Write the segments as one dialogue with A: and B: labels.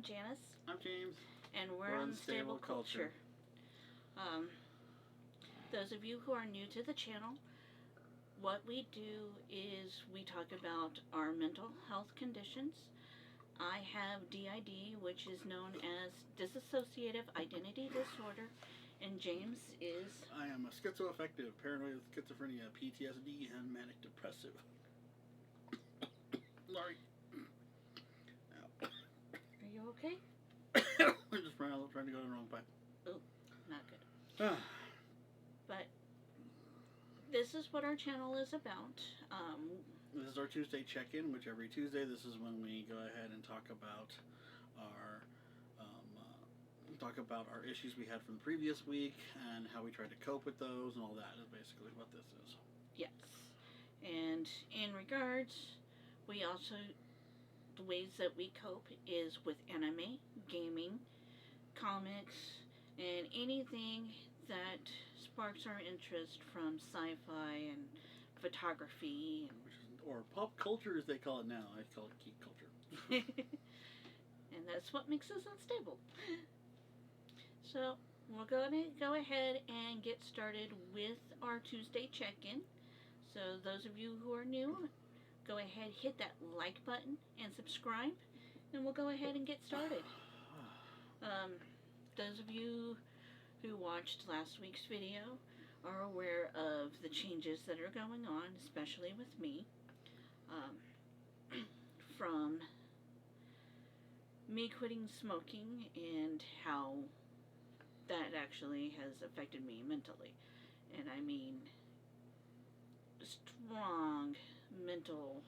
A: Janice.
B: I'm James.
A: And we're Unstable Culture. Those of you who are new to the channel, what we do is we talk about our mental health conditions. I have DID, which is known as Dissociative Identity Disorder, and James is...
B: I am a schizoaffective, paranoid with schizophrenia, PTSD, and manic depressive. Sorry.
A: Are you okay?
B: I'm just trying to go in the wrong pipe.
A: Oh, not good. But this is what our channel is about.
B: This is our Tuesday check-in, which every Tuesday, this is when we go ahead and talk about our issues we had from the previous week and how we tried to cope with those, and all that is basically what this is.
A: Yes. And in regards, we also, the ways that we cope is with anime, gaming, comics, and anything that sparks our interest from sci-fi and photography.
B: Or pop culture, as they call it now. I call it geek culture.
A: And that's what makes us unstable. So we're going to go ahead and get started with our Tuesday check-in. So those of you who are new, go ahead, hit that like button and subscribe, and we'll go ahead and get started. Those of you who watched last week's video are aware of the changes that are going on, especially with me, from me quitting smoking and how that actually has affected me mentally. And I mean strong mental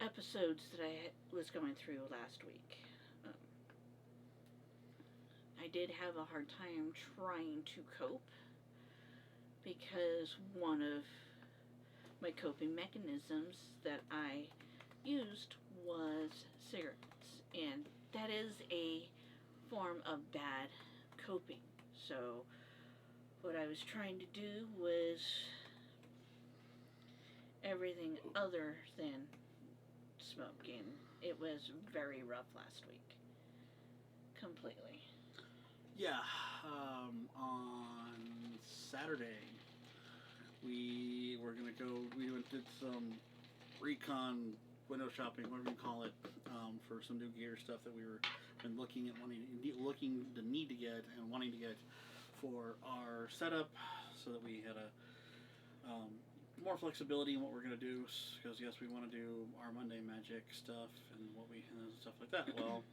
A: episodes that I was going through last week. I did have a hard time trying to cope because one of my coping mechanisms that I used was cigarettes, and that is a form of bad coping. So what I was trying to do was everything other than smoking. It was very rough last week. Completely.
B: Yeah, on Saturday, we were going to go, we did some recon, window shopping, whatever you call it, for some new gear stuff that we were been looking to need to get and wanting to get for our setup, so that we had a more flexibility in what we're going to do, because yes, we want to do our Monday magic stuff and stuff like that. Well,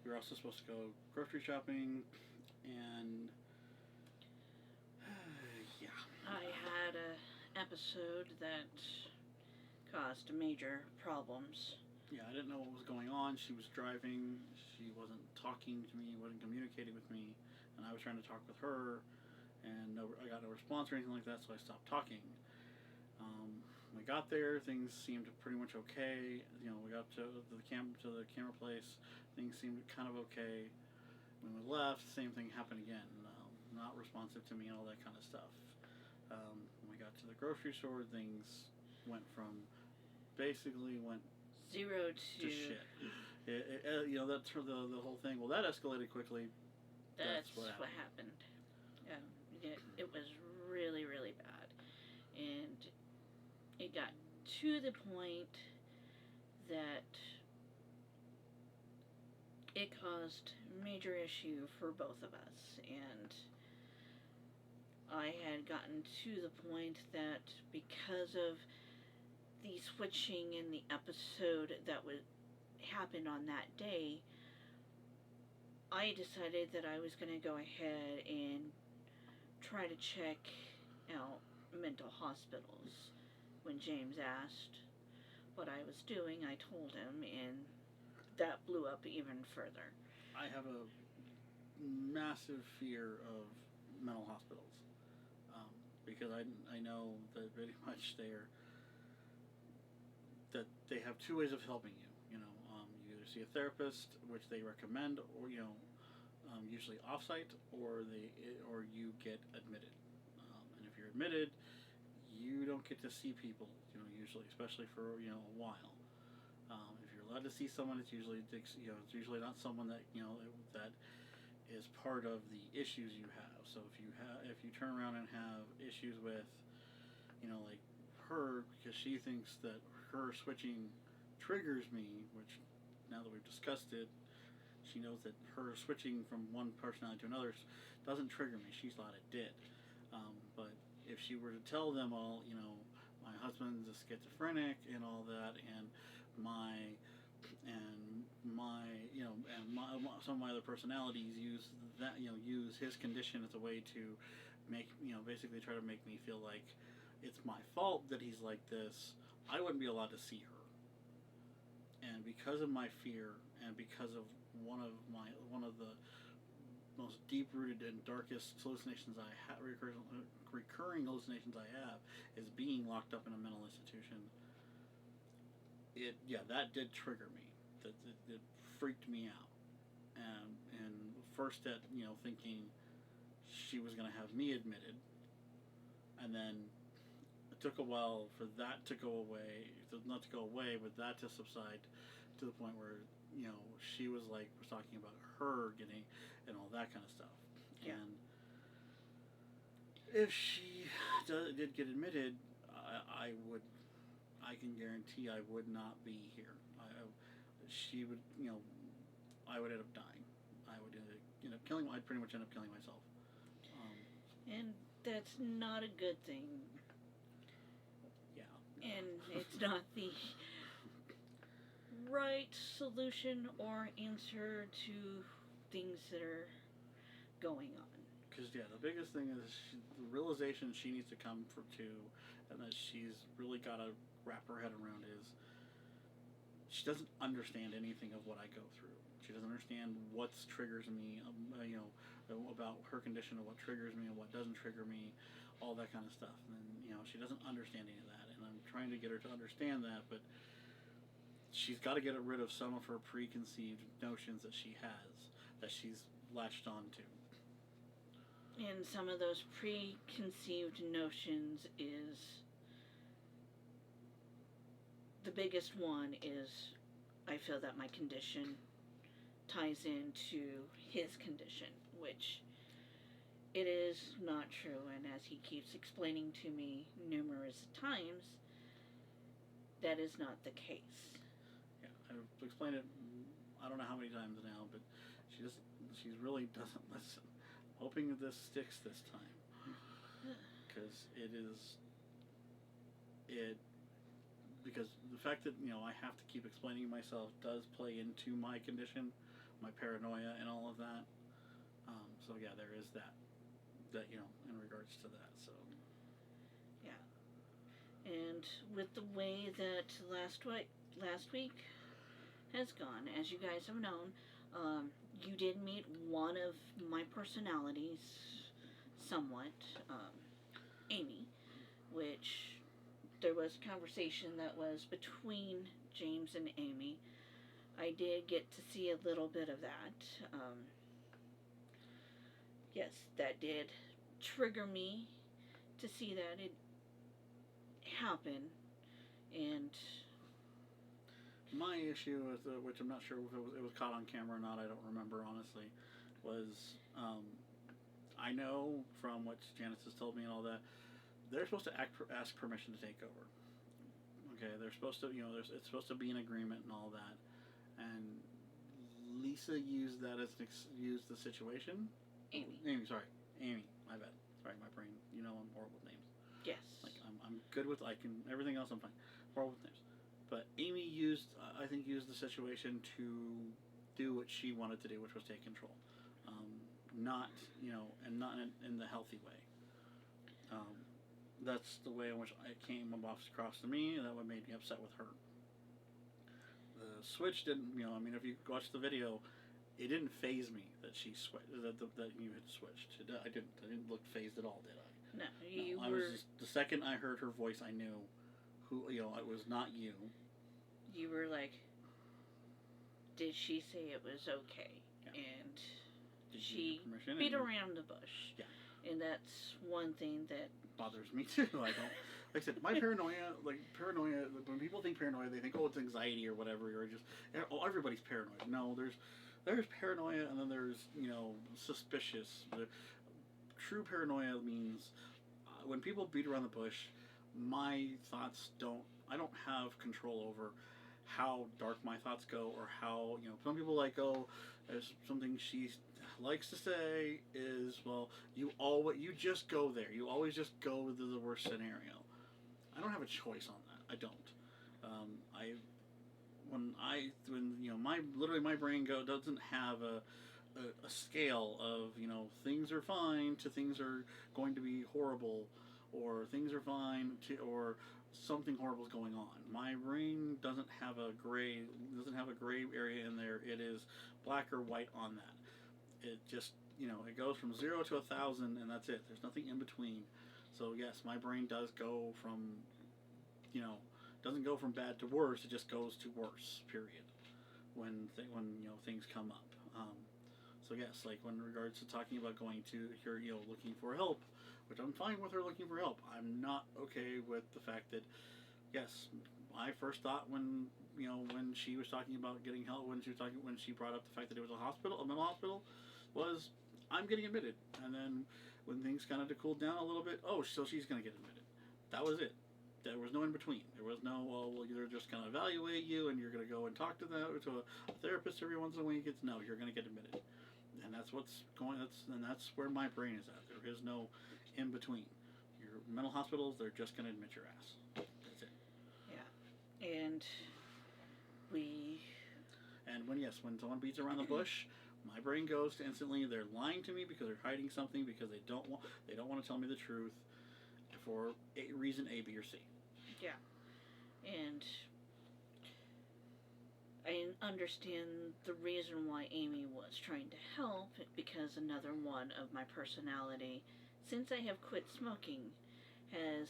B: we were also supposed to go grocery shopping, and yeah.
A: I had an episode that caused major problems.
B: Yeah, I didn't know what was going on. She was driving, she wasn't talking to me, wasn't communicating with me, and I was trying to talk with her, and I got no response or anything like that, so I stopped talking. We got there, things seemed pretty much okay. You know, we got to the camera place, things seemed kind of okay. When we left, same thing happened again. Not responsive to me and all that kind of stuff. When we got to the grocery store, things went basically
A: 0 to
B: shit. You know, that's the whole thing. Well, that escalated quickly.
A: That's what happened. It was really, really bad. And it got to the point that it caused major issue for both of us. And I had gotten to the point that because of the switching in the episode that would happen on that day, I decided that I was going to go ahead and try to check out mental hospitals. When James asked what I was doing, I told him, and that blew up even further.
B: I have a massive fear of mental hospitals, because I know that pretty much that they have two ways of helping you. You know, you either see a therapist, which they recommend, or usually offsite, or you get admitted. And if you're admitted, you don't get to see people, usually, especially for a while. If you're allowed to see someone, it's usually it's usually not someone that that is part of the issues you have. So if you turn around and have issues with like her, because she thinks that her switching triggers me, which now that we've discussed it, she knows that her switching from one personality to another doesn't trigger me. She thought it did. But if she were to tell them all, my husband's a schizophrenic and all that, and my some of my other personalities use his condition as a way to make basically try to make me feel like it's my fault that he's like this, I wouldn't be allowed to see her. And because of my fear, and because of one of the most deep-rooted and darkest hallucinations I have, recurring hallucinations I have, is being locked up in a mental institution. That did trigger me. It freaked me out. And first at thinking she was going to have me admitted, and then it took a while for that to go away, not to go away, but that to subside to the point where she was talking about her getting and all that kind of stuff.
A: Yeah.
B: And if she did get admitted, I can guarantee I would not be here. She would, I would end up dying. I would end up killing. I'd pretty much end up killing myself.
A: And that's not a good thing.
B: Yeah.
A: And it's not the right solution or answer to things that are going on.
B: Because the biggest thing is the realization she needs to come to, and that she's really got to wrap her head around is she doesn't understand anything of what I go through. She doesn't understand what triggers me, about her condition, or what triggers me and what doesn't trigger me, all that kind of stuff. And she doesn't understand any of that. And I'm trying to get her to understand that, but she's got to get rid of some of her preconceived notions that she has, that she's latched onto.
A: And some of those preconceived notions is, the biggest one is, I feel that my condition ties into his condition, which it is not true. And as he keeps explaining to me numerous times, that is not the case.
B: Yeah, I've explained it I don't know how many times now, but she really doesn't listen. Hoping that this sticks this time, because because the fact that I have to keep explaining myself does play into my condition, my paranoia, and all of that. So yeah, there is that in regards to that. So
A: yeah, and with the way that last week has gone, as you guys have known, you did meet one of my personalities somewhat, Amy, which there was conversation that was between James and Amy. I did get to see a little bit of that. Yes, that did trigger me to see that it happen. And
B: my issue with which I'm not sure if it was caught on camera or not, I don't remember honestly, was I know from what Janice has told me and all that, they're supposed to ask permission to take over. Okay, they're supposed to, it's supposed to be an agreement and all that. And Lisa used that as used the situation.
A: Amy,
B: my bad. Sorry, my brain. I'm horrible with names.
A: Yes.
B: I'm good with everything else. I'm fine. Horrible with names. But Amy I think used the situation to do what she wanted to do, which was take control. Not in the healthy way. That's the way in which it came across to me, and that what made me upset with her. The switch didn't, if you watch the video, it didn't faze me that she that you had switched. I didn't look phased at all, did I?
A: No,
B: I was the second I heard her voice, I knew who, it was not you.
A: You were like, did she say it was okay?
B: Yeah.
A: And she beat around the bush.
B: Yeah.
A: And that's one thing that
B: bothers me too. I don't. Like I said, my paranoia, when people think paranoia, they think, oh, it's anxiety or whatever, or just, oh, everybody's paranoid. No, there's paranoia, and then there's, suspicious. True paranoia means when people beat around the bush, my thoughts I don't have control over how dark my thoughts go, or how, some people there's something she likes to say is, well, you just go there. You always just go to the worst scenario. I don't have a choice on that. I don't. My brain doesn't have a scale of, things are fine to things are going to be horrible, or things are fine to, or something horrible is going on. My brain doesn't have a gray area in there. It is black or white on that. It just, it goes from 0 to 1,000, and that's it. There's nothing in between. So yes, my brain does go from, doesn't go from bad to worse. It just goes to worse. Period. When things come up. So yes, like when regards to talking about going to her, looking for help, which I'm fine with her looking for help. I'm not okay with the fact that, yes, my first thought when she was talking about getting help, when she brought up the fact that it was a mental hospital, was I'm getting admitted. And then when things kind of cooled down a little bit, oh, so she's going to get admitted. That was it. There was no in between. There was no, they're just going to evaluate you and you're going to go and talk to a therapist every once in a week. It's no, you're going to get admitted. And that's that's where my brain is at. There is no in between. Your mental hospitals, they're just going to admit your ass. That's it.
A: Yeah. And
B: when someone beats around the bush, my brain goes to instantly, they're lying to me because they're hiding something, because they don't want to tell me the truth for a reason A, B, or C.
A: Yeah. And I understand the reason why Amy was trying to help, because another one of my personality, since I have quit smoking, has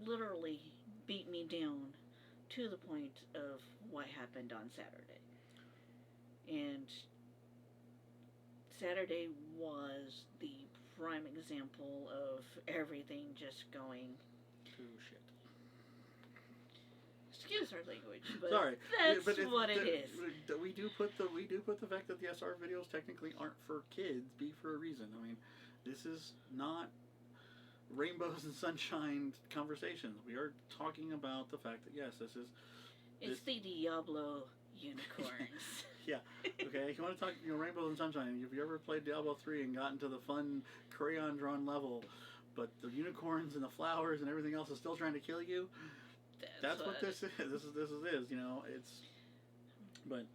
A: literally beat me down to the point of what happened on Saturday. And Saturday was the prime example of everything just going
B: to shit.
A: Excuse our language, but
B: sorry,
A: that's
B: but
A: what it is.
B: We do put the fact that yes, our videos technically aren't for kids be for a reason. I mean, this is not rainbows and sunshine conversations. We are talking about the fact that yes,
A: it's the Diablo unicorns.
B: Yeah. Okay. If you want to talk, rainbows and sunshine. If you ever played Diablo 3 and gotten to the fun crayon drawn level, but the unicorns and the flowers and everything else is still trying to kill you, that's what this is. This is. But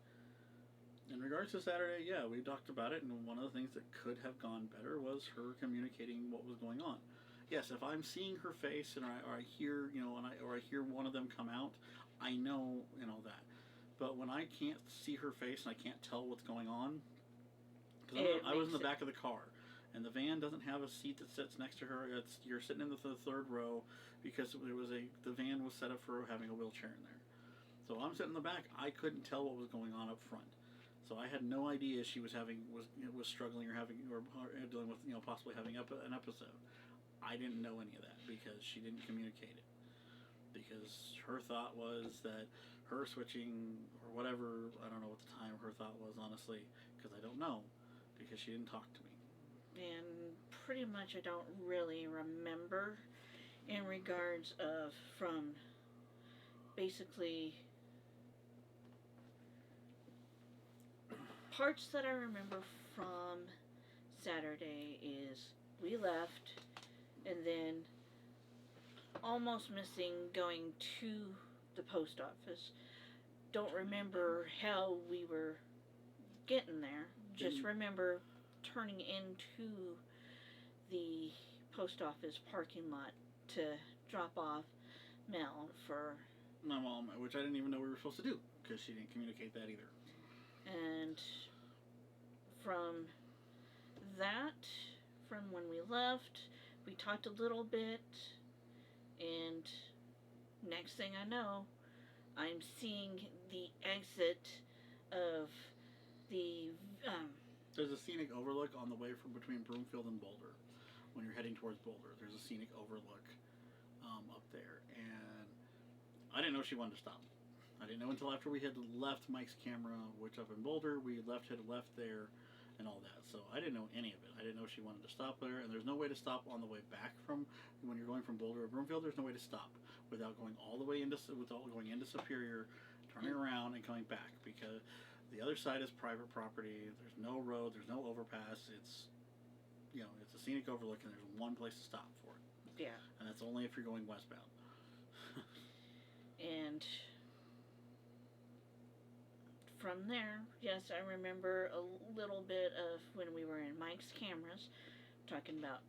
B: in regards to Saturday, yeah, we talked about it, and one of the things that could have gone better was her communicating what was going on. Yes, if I'm seeing her face and I hear, or I hear one of them come out, I know, that. But when I can't see her face and I can't tell what's going on, because I was in the back of the car, and the van doesn't have a seat that sits next to her. You're sitting in the third row because the van was set up for having a wheelchair in there. So I'm sitting in the back. I couldn't tell what was going on up front. So I had no idea she was struggling or dealing with possibly having an episode. I didn't know any of that because she didn't communicate it. Because her thought was that her switching or whatever, I don't know what the time her thought was, honestly, because I don't know, because she didn't talk to me.
A: And pretty much I don't really remember in regards of from basically parts that I remember from Saturday is we left and then almost missing going to the post office. Don't remember how we were getting there. Just remember turning into the post office parking lot to drop off mail for
B: my mom, which I didn't even know we were supposed to do because she didn't communicate that either.
A: And from when we left, we talked a little bit, and next thing I know, I'm seeing the exit of the
B: there's a scenic overlook on the way from between Broomfield and Boulder. when you're heading towards Boulder. There's a scenic overlook up there, and I didn't know she wanted to stop. I didn't know until after we had left Mike's camera, which up in Boulder, we had left there, and all that. So I didn't know any of it. I didn't know she wanted to stop there, and there's no way to stop on the way back from when you're going from Boulder to Broomfield. There's no way to stop without going all the way into Superior, turning around and coming back, because the other side is private property. There's no road. There's no overpass. It's it's a scenic overlook, and there's one place to stop for it.
A: Yeah.
B: And that's only if you're going westbound.
A: And from there, yes, I remember a little bit of when we were in Mike's cameras, talking about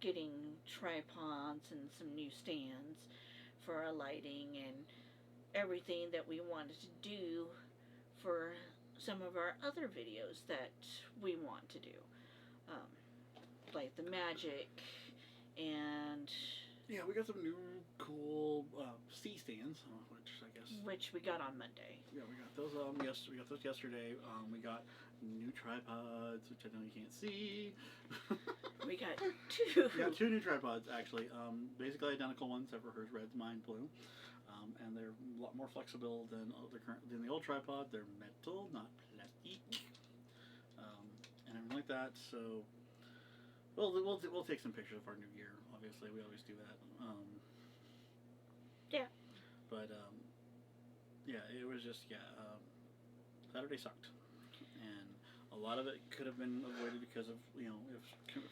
A: getting tripods and some new stands for our lighting and everything that we wanted to do for some of our other videos that we want to do. Like the magic and...
B: Yeah, we got some new cool C stands,
A: which we got on Monday.
B: Yeah, we got those. Yes, we got those yesterday. We got new tripods, which I know you can't see.
A: We got two.
B: We got 2 new tripods actually. Basically identical ones, except for hers red's, mine blue. And they're a lot more flexible than the old tripod. They're metal, not plastic. And everything like that. So, we'll take some pictures of our new gear. Obviously, we always do that.
A: Yeah.
B: But yeah, it was just Saturday sucked, and a lot of it could have been avoided because of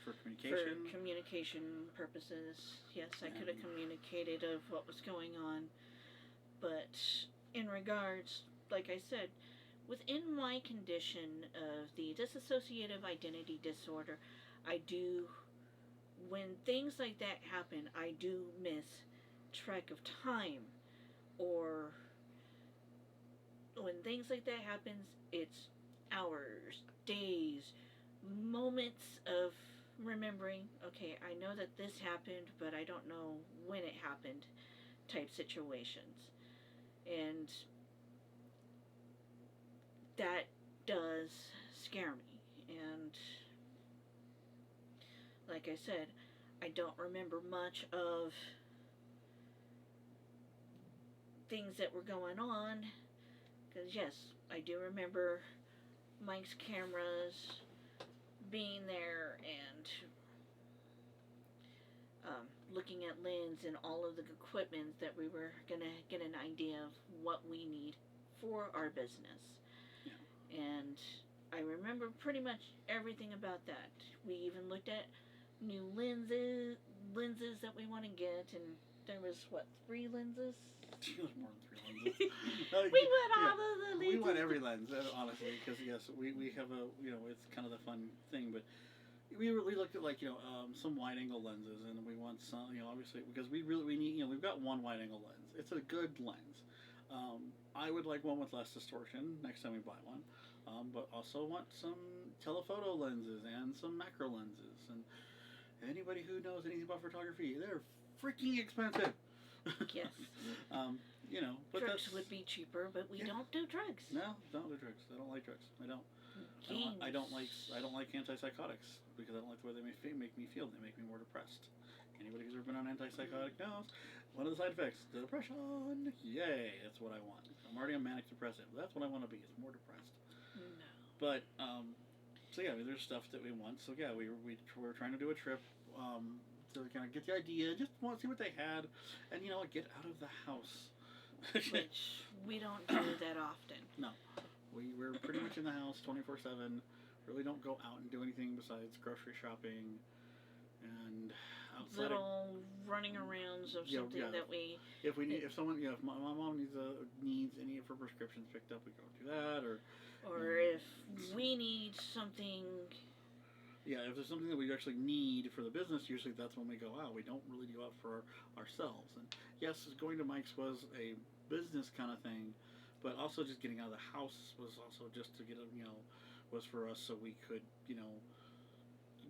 B: for communication.
A: For communication purposes, yes, I could have communicated of what was going on, but in regards, like I said, within my condition of the dissociative identity disorder, when things like that happen, I do miss track of time, or when things like that happens, it's hours, days, moments of remembering, okay, I know that this happened, but I don't know when it happened, type situations. And that does scare me. And like I said, I don't remember much of things that were going on, because yes, I do remember Mike's cameras being there and looking at lens and all of the equipment that we were gonna get an idea of what we need for our business.
B: Yeah.
A: And I remember pretty much everything about that. We even looked at new lenses that we want to get, and there was 3 lenses?
B: More than 3 lenses.
A: We went all of the lenses.
B: We went every lens, honestly, because yes, we have a it's kind of the fun thing, but we looked at some wide angle lenses, and we want some obviously, because we need we've got one wide angle lens. It's a good lens. I would like one with less distortion next time we buy one, but also want some telephoto lenses and some macro lenses. And anybody who knows anything about photography, they're freaking expensive.
A: Yes.
B: But
A: drugs would be cheaper, but we don't do drugs.
B: No, don't do drugs. I don't like drugs. I don't. I don't like antipsychotics, because I don't like the way they make me feel. They make me more depressed. Anybody who's ever been on antipsychotic knows one of the side effects: depression. Yay, that's what I want. I'm already a manic depressive. That's what I want to be. Is more depressed.
A: No.
B: But so yeah, there's stuff that we want. So yeah, we're trying to do a trip to kind of get the idea. Just want to see what they had, and get out of the house.
A: Which we don't do that often.
B: No, we're pretty much in the house 24/7. Really don't go out and do anything besides grocery shopping and outside.
A: Little running arounds of something that we.
B: If my mom needs any of her prescriptions picked up, we go do that, or
A: if we need something.
B: Yeah, if there's something that we actually need for the business, usually that's when we go out. We don't really go out for ourselves. And yes, going to Mike's was a business kind of thing, but also just getting out of the house was also just to get was for us so we could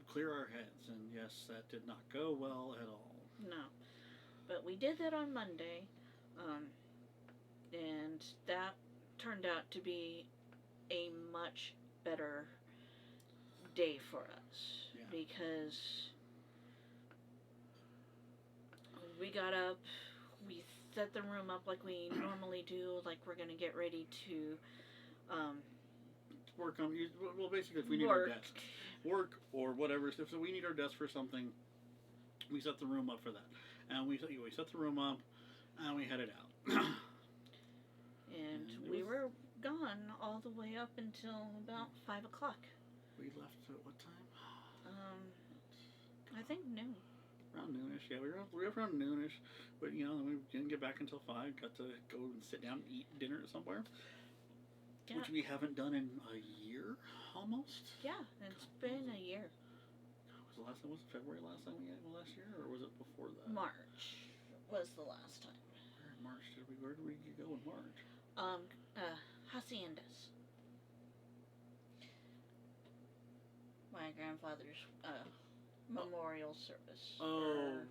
B: clear our heads. And yes, that did not go well at all.
A: No, but we did that on Monday, and that turned out to be a much better day for us, because we got up, we set the room up like we normally do, like we're gonna get ready to
B: work on, well, basically, if we need our desk, work or whatever, if we need our desk for something, we set the room up for that. And we set the room up, and we headed out.
A: And we were gone all the way up until about 5 o'clock.
B: We left at what time?
A: I think noon.
B: Around noonish, yeah. We were up around noonish, but we didn't get back until 5. Got to go and sit down and eat dinner somewhere,
A: Yeah.
B: which we haven't done in a year, almost.
A: Yeah, it's been a year.
B: Was the last time? Was it February last time we had last year, or was it before that?
A: March was the last time.
B: Where did we go in March?
A: Haciendas. My grandfather's memorial service.
B: Oh,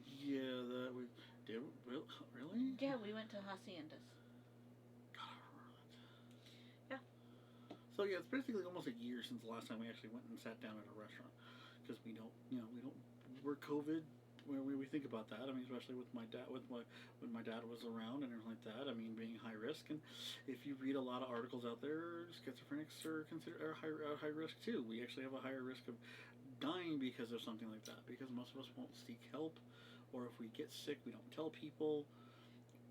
B: yeah, that we did. Really?
A: Yeah, we went to Haciendas.
B: God, I remember that.
A: Yeah.
B: So yeah, it's basically almost a year since the last time we actually went and sat down at a restaurant, because we're COVID. When we think about that, I mean, especially with my dad, when my dad was around and everything like that. I mean, being high risk, and if you read a lot of articles out there, schizophrenics are considered high risk too. We actually have a higher risk of dying because of something like that, because most of us won't seek help, or if we get sick, we don't tell people,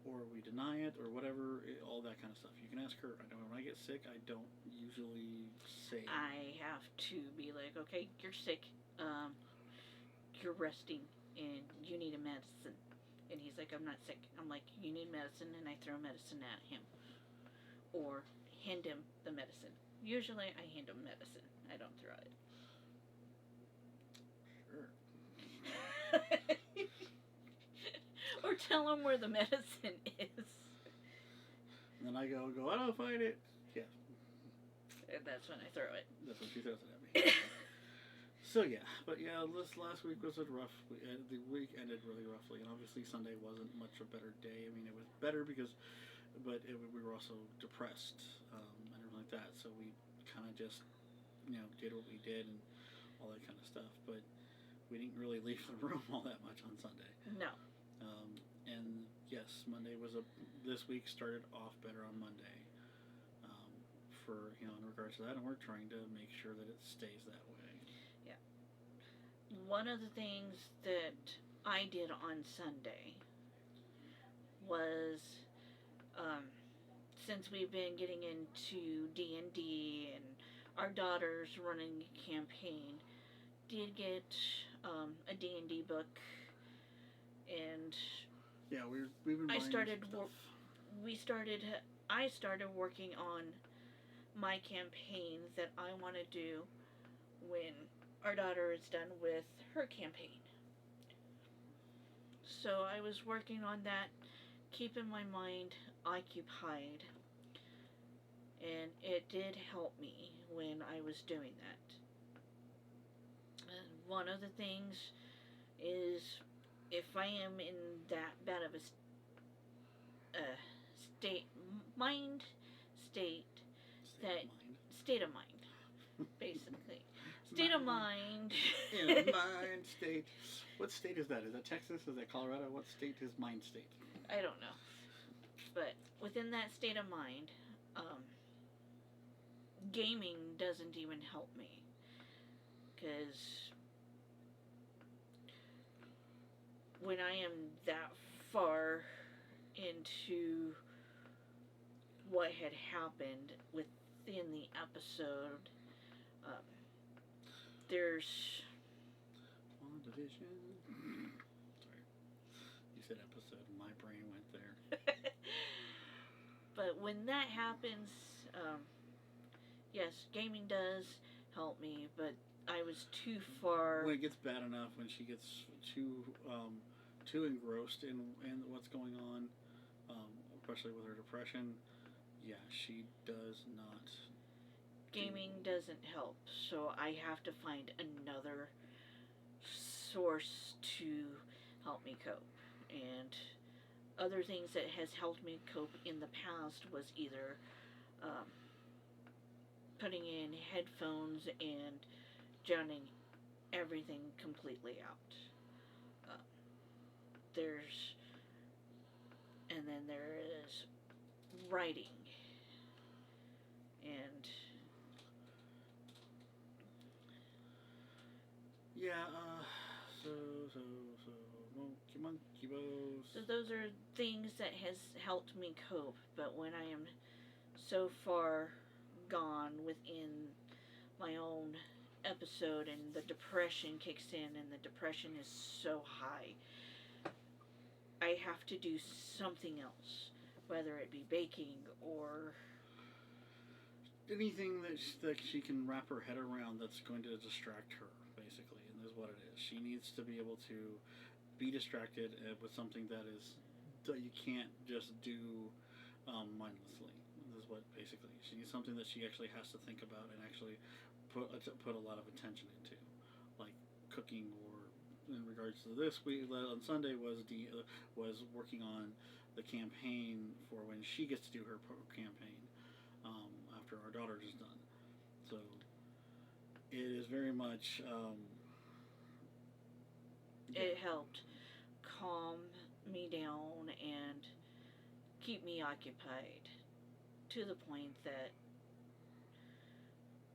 B: or we deny it, or whatever, all that kind of stuff. You can ask her. I know when I get sick, I don't usually say.
A: I have to be like, okay, you're sick, you're resting, and you need a medicine. And he's like, I'm not sick. I'm like, you need medicine, and I throw medicine at him. Or hand him the medicine. Usually I hand him medicine. I don't throw it.
B: Sure.
A: Or tell him where the medicine is.
B: And then I go, I don't find it. Yeah.
A: And that's when I throw it.
B: That's when she throws it at me. So yeah, but yeah, this last week was a rough. The week ended really roughly, and obviously Sunday wasn't much a better day. I mean, it was better because, we were also depressed and everything like that. So we kind of just, did what we did and all that kind of stuff. But we didn't really leave the room all that much on Sunday.
A: No.
B: And yes, this week started off better on Monday. For in regards to that, and we're trying to make sure that it stays that way.
A: One of the things that I did on Sunday was, since we've been getting into D&D and our daughter's running a campaign, did get a D&D book, and
B: yeah, we've been buying stuff.
A: I started working on my campaign that I want to do when our daughter is done with her campaign. So I was working on that, keeping my mind occupied, and it did help me when I was doing that. And one of the things is, if I am in that bad of a state of mind, basically. State of mind.
B: Yeah, mind state. What state is that? Is that Texas? Is that Colorado? What state is mind state?
A: I don't know. But within that state of mind, gaming doesn't even help me. Because when I am that far into what had happened within the episode, there's
B: WandaVision. Sorry, you said episode, and my brain went there.
A: But when that happens, yes, gaming does help me, but I was too far.
B: When it gets bad enough, when she gets too engrossed in what's going on, especially with her depression, yeah, she does not.
A: Gaming doesn't help, so I have to find another source to help me cope. And other things that has helped me cope in the past was either putting in headphones and drowning everything completely out. there's, and then there is writing, and
B: yeah, so monkey bows.
A: so those are things that has helped me cope. But when I am so far gone within my own episode and the depression kicks in and the depression is so high, I have to do something else, whether it be baking or
B: anything that she can wrap her head around that's going to distract her, basically, and that's what it is. She needs to be able to be distracted with something that you can't just do mindlessly. This is what basically she needs something that she actually has to think about and actually put a lot of attention into, like cooking, or in regards to this week on Sunday was working on the campaign for when she gets to do her campaign after our daughter is done. So it is very much
A: it helped calm me down and keep me occupied to the point that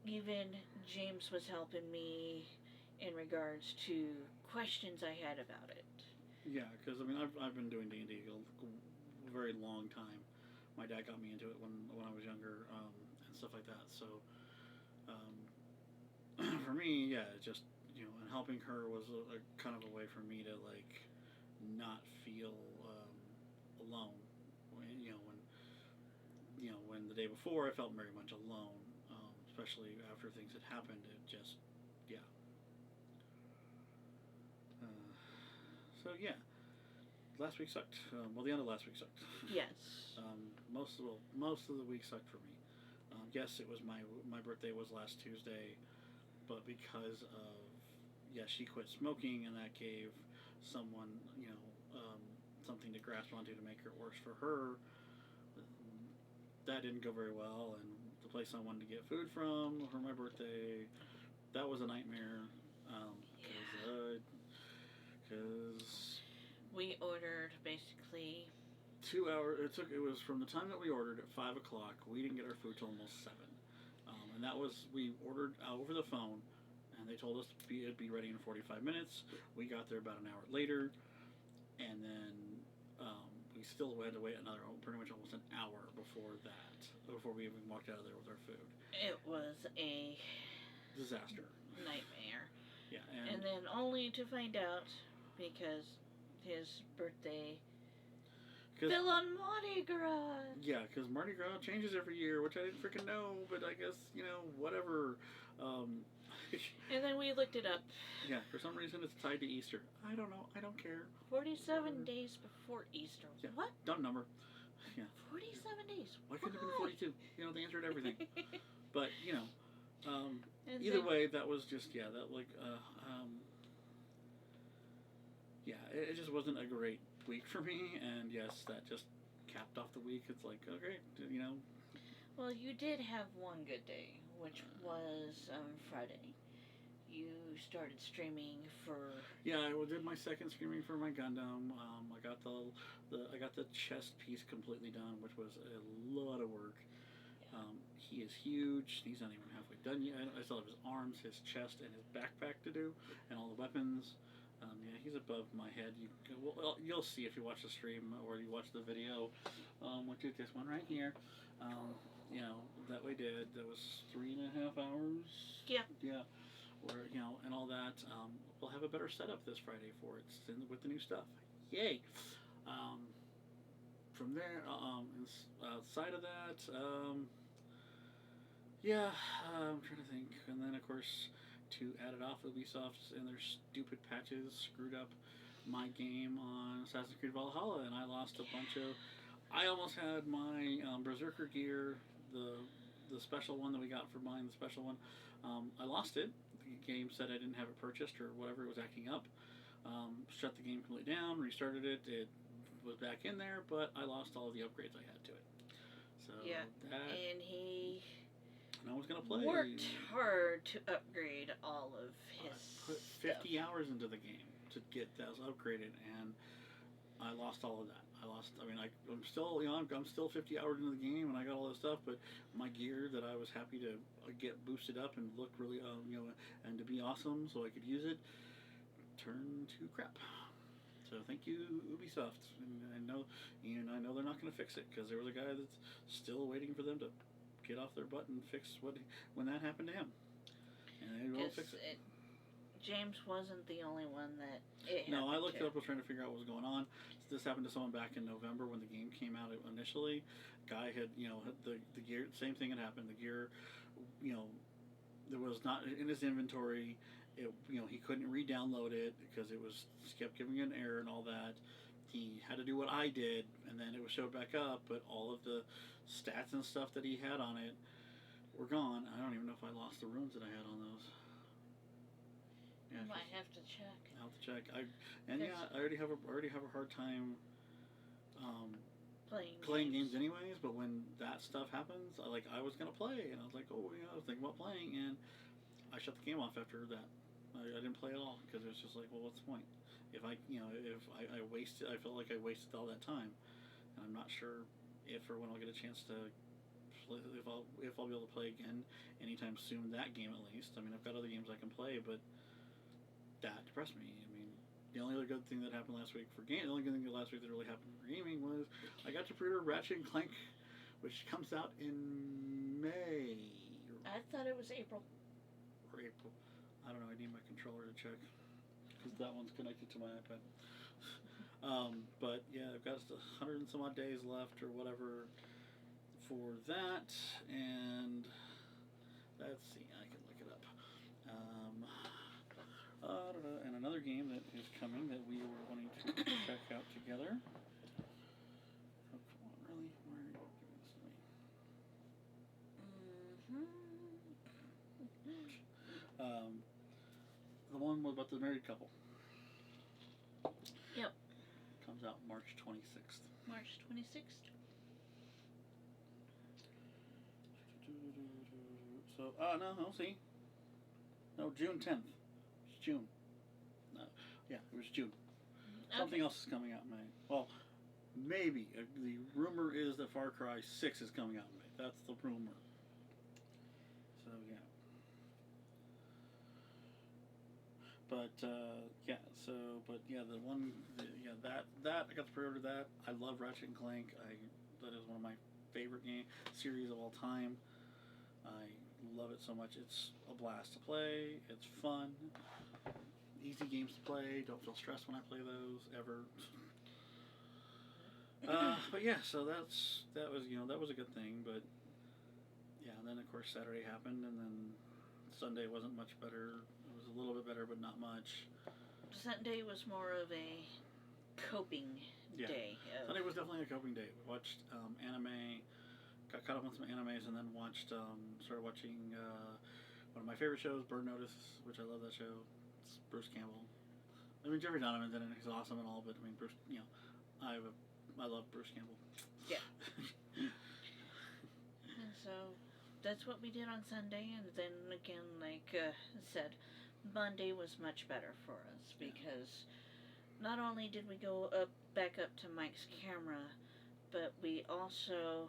A: even James was helping me in regards to questions I had about it.
B: Yeah, because I mean I've been doing D&D a very long time. My dad got me into it when I was younger and stuff like that. So for me, yeah, just and helping her was a kind of a way for me to like not feel alone. When the day before I felt very much alone, especially after things had happened. It just so yeah. Last week sucked. The end of last week sucked.
A: Yes.
B: Most of the week sucked for me. Yes, it was my birthday was last Tuesday, but because of she quit smoking, and that gave someone something to grasp onto to make it worse for her. That didn't go very well, and the place I wanted to get food from for my birthday, that was a nightmare. Because
A: we ordered basically
B: 2 hours. It was from the time that we ordered at 5 o'clock. We didn't get our food till almost 7, and that was we ordered over the phone, and they told us it'd be ready in 45 minutes. We got there about an hour later, and then we still had to wait pretty much almost an hour before we even walked out of there with our food.
A: It was a
B: disaster,
A: nightmare.
B: Yeah,
A: and then only to find out, because his birthday fell on Mardi Gras.
B: Yeah, because Mardi Gras changes every year, which I didn't freaking know, but I guess, whatever. And
A: then we looked it up.
B: Yeah, for some reason it's tied to Easter. I don't know. I don't care.
A: 47 days before Easter.
B: Yeah.
A: What?
B: Dumb number. Yeah.
A: 47 days.
B: Why couldn't it have been 42? The answer to everything. But,
A: and
B: either way, that was just, it just wasn't a great week for me, and yes, that just capped off the week. It's like, okay,
A: Well, you did have one good day, which was Friday. You started streaming for...
B: Yeah, I did my second streaming for my Gundam. I got the chest piece completely done, which was a lot of work.
A: Yeah.
B: He is huge. He's not even halfway done yet. I still have his arms, his chest, and his backpack to do, and all the weapons. He's above my head. You'll see if you watch the stream or you watch the video. We'll do this one right here. That we did. That was 3.5 hours.
A: Yeah.
B: Yeah. Where, and all that. We'll have a better setup this Friday for it with the new stuff. Yay! From there, outside of that, I'm trying to think. And then, of course, to add it off, Ubisoft and their stupid patches screwed up my game on Assassin's Creed Valhalla, and I lost a bunch of... I almost had my Berserker gear, the special one that we got for buying the special one. I lost it. The game said I didn't have it purchased or whatever. It was acting up. Shut the game completely down, restarted it. It was back in there, but I lost all of the upgrades I had to it. So
A: and he
B: I was gonna play.
A: Worked hard to upgrade all of his
B: I put 50 hours into the game to get those upgraded, and I lost all of that. I'm still, I'm still 50 hours into the game, and I got all this stuff, but my gear that I was happy to get boosted up and look really, and to be awesome, so I could use it, turned to crap. So thank you, Ubisoft. And I know they're not going to fix it, because there was a guy that's still waiting for them to get off their butt and fix when that happened to him, and they won't fix it.
A: James wasn't the only one that it
B: No, I
A: happened
B: looked
A: to.
B: it up, was trying to figure out what was going on. This happened to someone back in November when the game came out initially. Guy had, the gear, same thing had happened. The gear, there was not in his inventory. He couldn't re-download it because it kept giving an error and all that. He had to do what I did, and then it was showed back up, but all of the stats and stuff that he had on it were gone. I don't even know if I lost the runes that I had on those.
A: Yeah, might have to check.
B: I'll have to check. I already have a hard time playing games anyways. But when that stuff happens, I was gonna play, and I was like, I was thinking about playing, and I shut the game off after that. I didn't play at all because it was just like, well, what's the point? If I wasted, I felt like I wasted all that time, and I'm not sure if or when I'll get a chance to. If I'll be able to play again anytime soon, that game at least. I mean, I've got other games I can play, but that depressed me. I mean, the only other good thing that happened last week the only good thing last week that really happened for gaming was I got to pre-order Ratchet and Clank, which comes out in May.
A: I thought it was April.
B: Or April. I don't know. I need my controller to check because that one's connected to my iPad. But yeah, I've got 100 and some odd days left or whatever for that, and let's see. I can look it up. And another game that is coming that we were wanting to check out together. Oh, come on, really? Where are you giving this to me? The one about the married couple.
A: Yep.
B: Comes out March 26th.
A: March 26th.
B: So, no, see. No, June 10th. It's June. No, yeah, it was June. Something else is coming out in May. Well, maybe. The rumor is that Far Cry 6 is coming out in May. That's the rumor. So, yeah. But, that, I got to pre-order that. I love Ratchet and Clank. That is one of my favorite game series of all time. I love it so much. It's a blast to play. It's fun. Easy games to play. Don't feel stressed when I play those ever. But yeah, so that was a good thing. But yeah, and then of course Saturday happened, and then Sunday wasn't much better. It was a little bit better, but not much.
A: Sunday was more of a coping day.
B: Sunday was definitely a coping day. We watched anime. Got caught up on some animes, and then started watching one of my favorite shows, Bird Notice, which I love that show. It's Bruce Campbell. I mean, Jeffrey Donovan's in it, he's awesome and all, but I mean, Bruce, I love Bruce Campbell.
A: Yeah. And so that's what we did on Sunday, and then again, like I said, Monday was much better for us because not only did we go back up to Mike's camera, but we also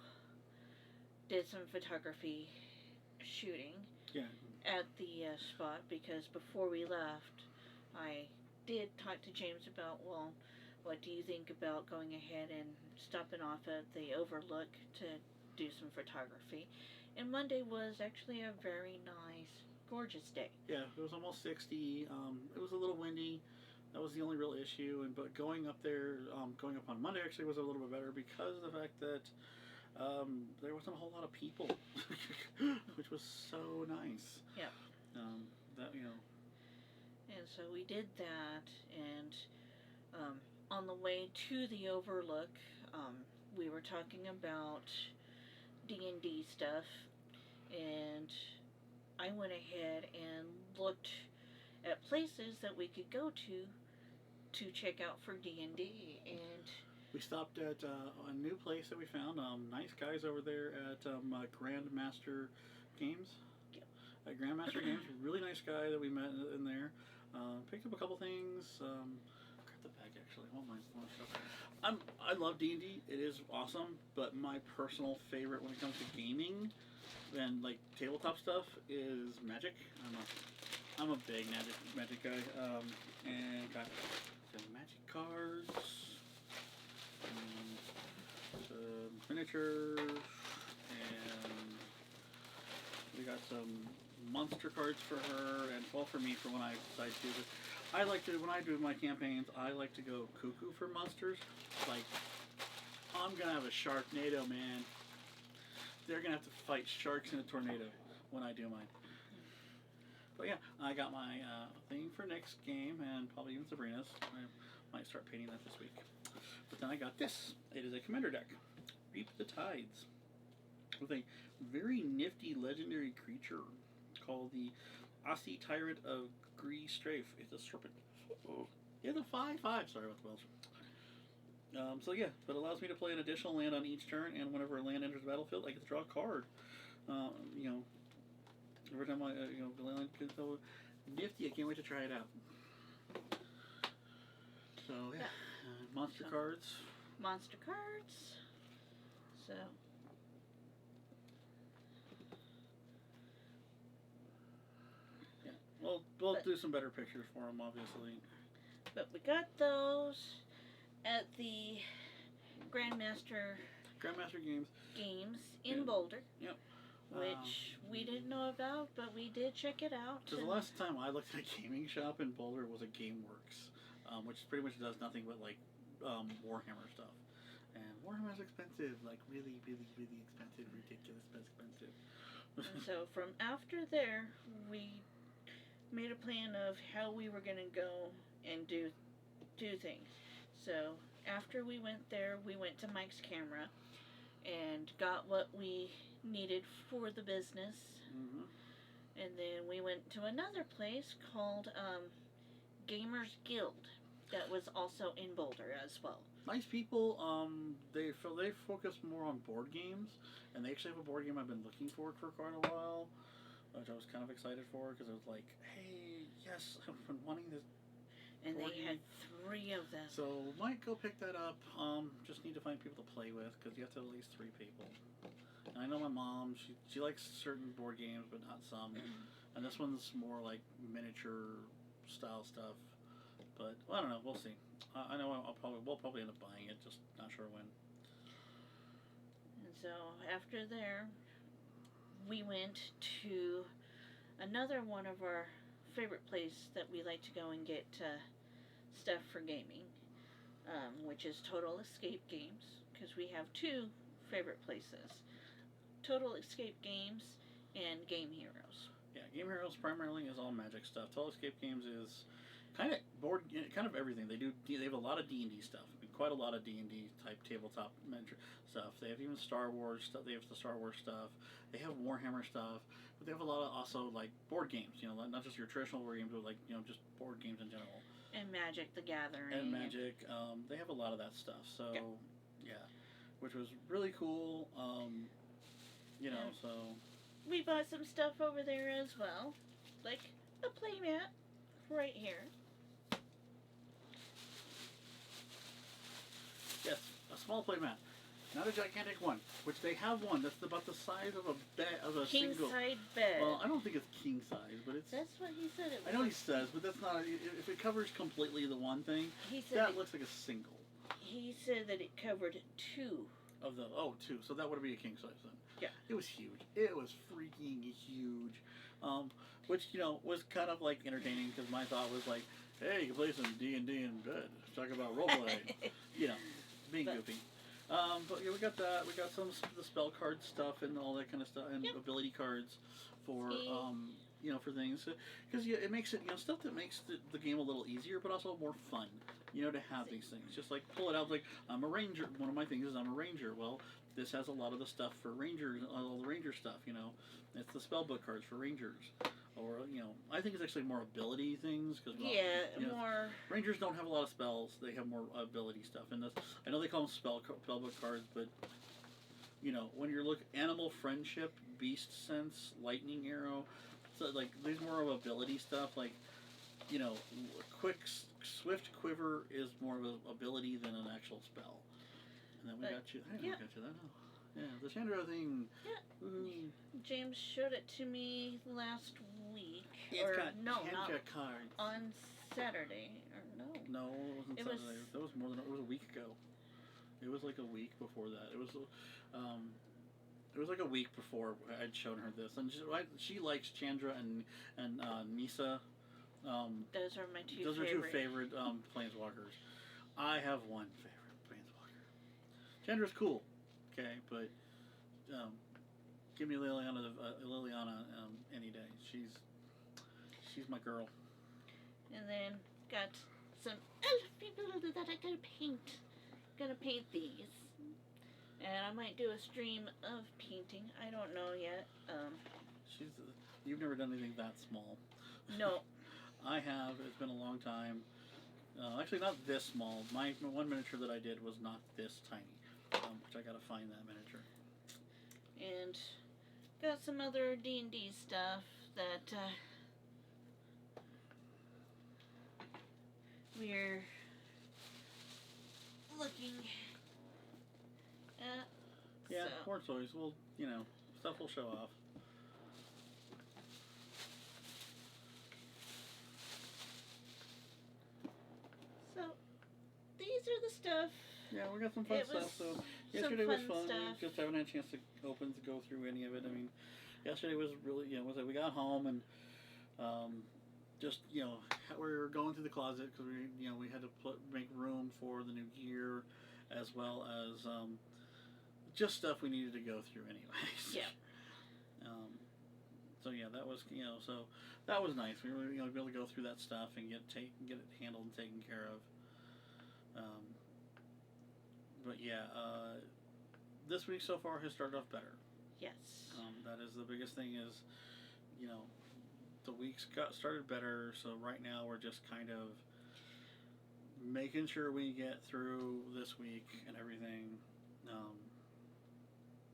A: did some photography shooting at the spot, because before we left I did talk to James about, well, what do you think about going ahead and stopping off at the Overlook to do some photography. And Monday was actually a very nice, gorgeous day.
B: Yeah, it was almost 60. It was a little windy. That was the only real issue. But going up there, going up on Monday actually was a little bit better because of the fact that there wasn't a whole lot of people, which was so nice.
A: Yeah. And so we did that, and on the way to the Overlook, we were talking about D&D stuff, and I went ahead and looked at places that we could go to check out for D&D, and
B: we stopped at a new place that we found. Nice guys over there at Grandmaster Games.
A: Yep.
B: At Grandmaster Games, really nice guy that we met in there. Picked up a couple things. Grab the bag actually. Oh my gosh. I love D&D. It is awesome, but my personal favorite when it comes to gaming and like tabletop stuff is Magic. I'm a big Magic guy. And got some Magic cards, some miniatures, and we got some monster cards for her, and well, for me, for when I decide to do this. I like to, when I do my campaigns, I like to go cuckoo for monsters. Like, I'm gonna have a Sharknado, man. They're gonna have to fight sharks in a tornado when I do mine. But yeah, I got my thing for next game, and probably even Sabrina's. I might start painting that this week. But then I got this. It is a commander deck. Reap the Tides. With a very nifty legendary creature called the Aussie Tyrant of Gree Strafe. It's a serpent. Oh. It's a 5/5. Sorry about the Welsh. So yeah, but it allows me to play an additional land on each turn, and whenever a land enters the battlefield, I get to draw a card. You know, every time I, the land gets so nifty, I can't wait to try it out. So yeah, monster cards.
A: Monster cards. So.
B: We'll do some better pictures for them, obviously.
A: But we got those at the Grandmaster Games in Boulder.
B: Yep.
A: Which we didn't know about, but we did check it out.
B: Because the last time I looked at a gaming shop in Boulder was a GameWorks, which pretty much does nothing but like Warhammer stuff. And Warhammer's expensive, like really, really, really expensive, ridiculous expensive.
A: And so from after there, we made a plan of how we were going to go and do things. So after we went there, we went to Mike's Camera and got what we needed for the business.
B: Mm-hmm.
A: And then we went to another place called Gamers Guild that was also in Boulder as well.
B: Nice people. They focus more on board games, and they actually have a board game I've been looking for quite a while, which I was kind of excited for because it was like, hey, yes, I've been wanting this.
A: And they had 3 of them.
B: So might go pick that up. Just need to find people to play with because you have to have at least 3 people. And I know my mom, she likes certain board games, but not some. And this one's more like miniature style stuff. But well, I don't know. We'll see. I know we'll probably end up buying it. Just not sure when.
A: And so after there, we went to another one of our favorite place that we like to go and get stuff for gaming, which is Total Escape Games, because we have 2 favorite places: Total Escape Games and Game Heroes.
B: Yeah, Game Heroes primarily is all Magic stuff. Total Escape Games is kind of everything. They have a lot of D&D stuff. Quite a lot of D&D type tabletop stuff. They have even Star Wars stuff. They have the Star Wars stuff. They have Warhammer stuff. But they have a lot of also like board games. You know, not just your traditional board games, but like just board games in general.
A: And Magic the Gathering.
B: And Magic. They have a lot of that stuff. So yeah, which was really cool. So
A: we bought some stuff over there as well, like a playmat right here.
B: Yes, a small playmat, not a gigantic one. Which they have one that's about the size of a bed, of a
A: king
B: single.
A: King-size bed.
B: Well, I don't think it's king size, but it's.
A: That's what he said it was.
B: I know he says, but that's not. If it covers completely the one thing, that looks like a single.
A: He said that it covered 2.
B: Of the 2, so that would be a king size then.
A: Yeah.
B: It was huge. It was freaking huge. Which was kind of like entertaining because my thought was like, hey, you can play some D&D in bed. Talk about roleplay. Being goofy. But yeah, we got that. We got some of the spell card stuff and all that kind of stuff, and ability cards for for things. Because it makes it stuff that makes the game a little easier, but also more fun. To have these things. Just like pull it out like I'm a ranger. One of my things is I'm a ranger. Well, this has a lot of the stuff for rangers, all the ranger stuff. It's the spellbook cards for rangers. Or I think it's actually more ability things because
A: more.
B: Rangers don't have a lot of spells; they have more ability stuff. And I know they call them spellbook cards, but when you look animal friendship, beast sense, lightning arrow, so like these more of ability stuff. Like you know, swift quiver is more of an ability than an actual spell. And then we got you. I got you that. Oh. Yeah, the Chandra thing.
A: Yeah. James showed it to me last week.
B: It's got Chandra cards.
A: On Saturday. Or no.
B: No, it wasn't Saturday. That was more than it was a week ago. It was like a week before that. It was like a week before I'd shown her this, and she likes Chandra and Nisa.
A: Those are my two.
B: Those are two favorite planeswalkers. I have one favorite planeswalker. Chandra's cool, okay, but give me Liliana any day. She's my girl.
A: And then got some elf people that I gotta paint. Gonna paint these. And I might do a stream of painting. I don't know yet.
B: You've never done anything that small.
A: No.
B: I have. It's been a long time. Actually, not this small. My one miniature that I did was not this tiny, which I gotta find that miniature.
A: And got some other D&D stuff that we're looking at.
B: Yeah, more toys. We'll, stuff will show off.
A: So, these are the stuff.
B: Yeah, we got some fun stuff. So, yesterday was fun. We just haven't had a chance to go through any of it. I mean, yesterday was really, we got home and, we were going through the closet because we had to make room for the new gear, as well as just stuff we needed to go through anyways.
A: Yeah.
B: That was that was nice. We were able to go through that stuff and get it handled and taken care of. This week so far has started off better.
A: Yes.
B: That is the biggest thing is, the weeks got started better. So right now we're just kind of making sure we get through this week and everything.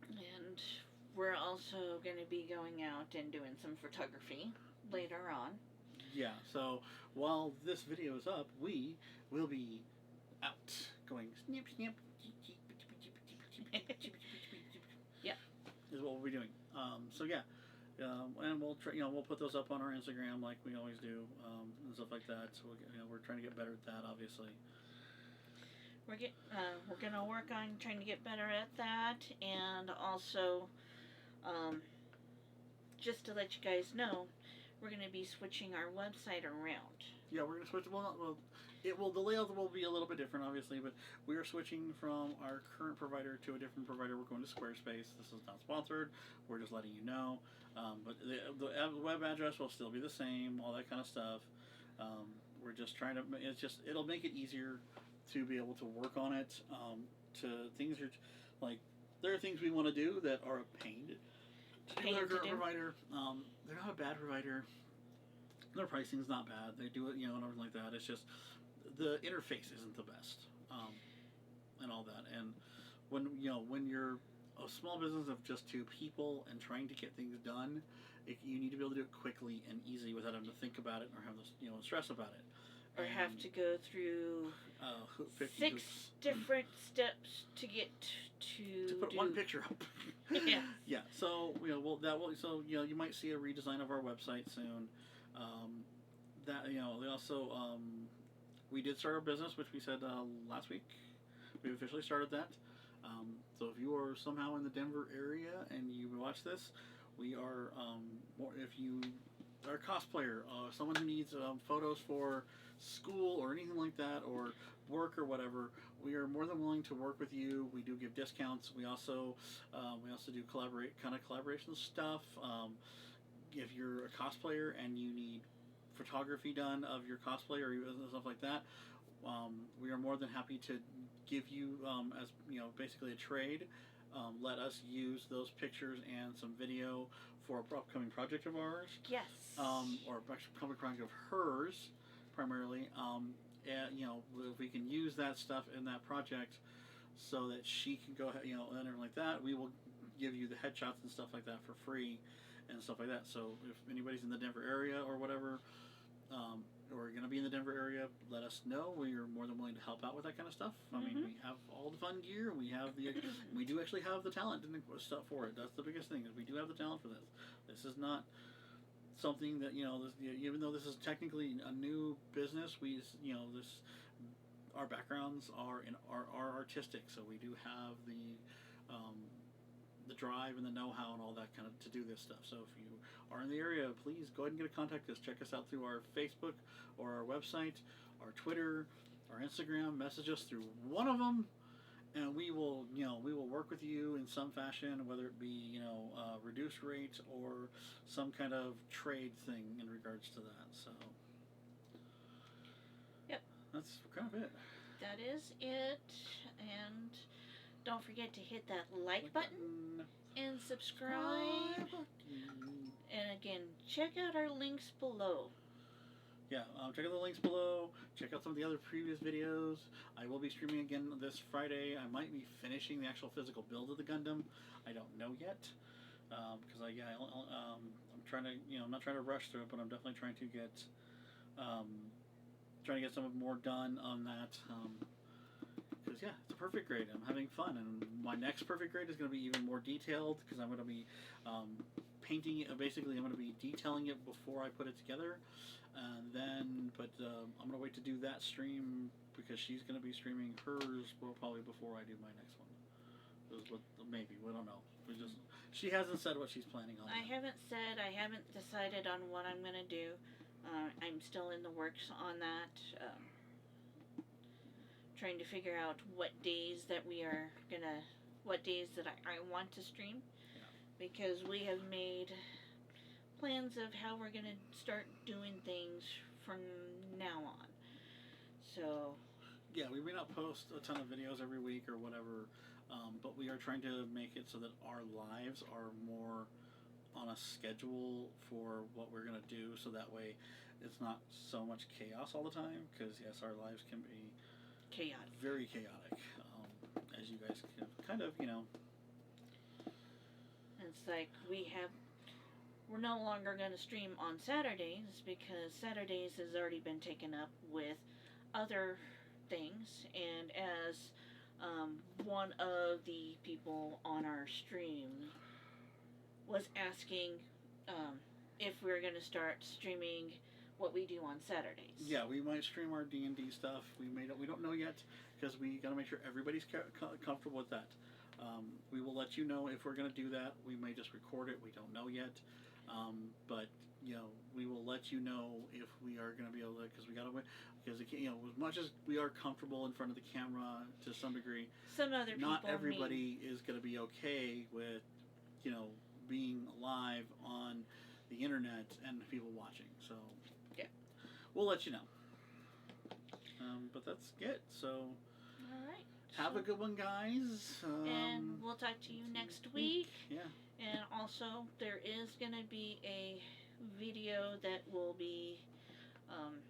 A: And we're also going to be going out and doing some photography later on.
B: Yeah, so while this video is up, we will be out going snip, snip.
A: Yeah.
B: Is what we'll be doing. And we'll try, we'll put those up on our Instagram like we always do, and stuff like that. So we're trying to get better at that, obviously.
A: We're gonna work on trying to get better at that, and also, just to let you guys know, we're gonna be switching our website around.
B: Yeah, we're gonna switch. The layout will be a little bit different, obviously, but we are switching from our current provider to a different provider. We're going to Squarespace. This is not sponsored. We're just letting you know. But the web address will still be the same, all that kind of stuff. We're just trying to. It'll make it easier to be able to work on it. There are things we want to do that are a pain to do with our current provider. They're not a bad provider. Their pricing's not bad. They do it, and everything like that. It's just the interface isn't the best, and all that. And when you're a small business of just two people and trying to get things done, you need to be able to do it quickly and easy without having to think about it or have this, stress about it.
A: Or have to go through 6 different steps to get to
B: put one picture up.
A: Yeah.
B: Yeah. So you might see a redesign of our website soon. We did start our business, which we said last week. We officially started that. So if you are somehow in the Denver area and you watch this, we are, if you are a cosplayer, someone who needs photos for school or anything like that, or work or whatever, we are more than willing to work with you. We do give discounts. We also do collaboration stuff. If you're a cosplayer and you need photography done of your cosplay or stuff like that, we are more than happy to give you as basically a trade. Let us use those pictures and some video for an upcoming project of ours.
A: Yes.
B: Or upcoming project of hers, primarily. If we can use that stuff in that project, so that she can go ahead, and everything like that, we will give you the headshots and stuff like that for free and stuff like that. So if anybody's in the Denver area or whatever, or going to be in the Denver area, let us know. We are more than willing to help out with that kind of stuff. I mean, we have all the fun gear. We have we do actually have the talent and the stuff for it. That's the biggest thing, is we do have the talent for this. This is not something that, even though this is technically a new business, our backgrounds are artistic, so we do have the drive and the know-how and all that kind of to do this stuff. So if you are in the area, please go ahead and get a contact us. Check us out through our Facebook or our website, our Twitter, our Instagram. Message us through one of them, and we will work with you in some fashion, whether it be reduced rates or some kind of trade thing in regards to that. So
A: yep,
B: that's kind of it.
A: That is it. And don't forget to hit that like button and subscribe. And again, check out our links below.
B: Yeah, check out the links below. Check out some of the other previous videos. I will be streaming again this Friday. I might be finishing the actual physical build of the Gundam. I don't know yet, because I'm trying to, I'm not trying to rush through it, but I'm definitely trying to get some more done on that. Because it's a perfect grade. I'm having fun, and my next perfect grade is going to be even more detailed, because I'm going to be painting it. Basically, I'm going to be detailing it before I put it together, and then. But I'm going to wait to do that stream, because she's going to be streaming hers probably before I do my next one. Maybe, we don't know. She hasn't said what she's planning on.
A: I haven't decided on what I'm going to do. I'm still in the works on that. Trying to figure out what days that I want to stream, because we have made plans of how we're going to start doing things from now on. So
B: yeah, we may not post a ton of videos every week or whatever, but we are trying to make it so that our lives are more on a schedule for what we're going to do, so that way it's not so much chaos all the time, because yes, our lives can be
A: chaotic.
B: Very chaotic, as you guys can kind of,
A: It's like we're no longer going to stream on Saturdays, because Saturdays has already been taken up with other things, and as one of the people on our stream was asking if we're going to start streaming what we do on Saturdays.
B: Yeah, we might stream our D&D stuff. We don't know yet, because we got to make sure everybody's comfortable with that. We will let you know if we're going to do that. We may just record it. We don't know yet, but we will let you know if we are going to be able to, because we got to wait. Because as much as we are comfortable in front of the camera to some degree,
A: some other people,
B: not everybody is going to be okay with being live on the internet and people watching. So
A: yeah,
B: we'll let you know. But that's it. So
A: all right.
B: Have a good one, guys.
A: And we'll talk to you next week.
B: Yeah.
A: And also, there is going to be a video that will be
B: I'm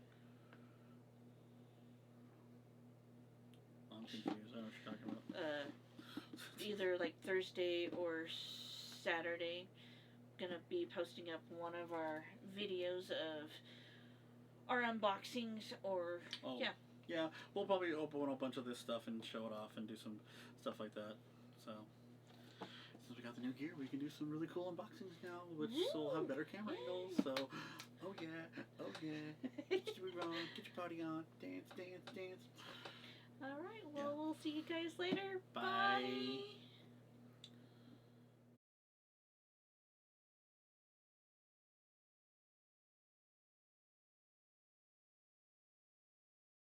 B: confused. I don't know what you're talking about.
A: Either like Thursday or Saturday. Gonna be posting up one of our videos of our unboxings, or
B: yeah, we'll probably open a bunch of this stuff and show it off and do some stuff like that. So since we got the new gear, we can do some really cool unboxings now, which will have better camera angles. So oh yeah, get your party on, dance.
A: All right, well, we'll see you guys later.
B: Bye.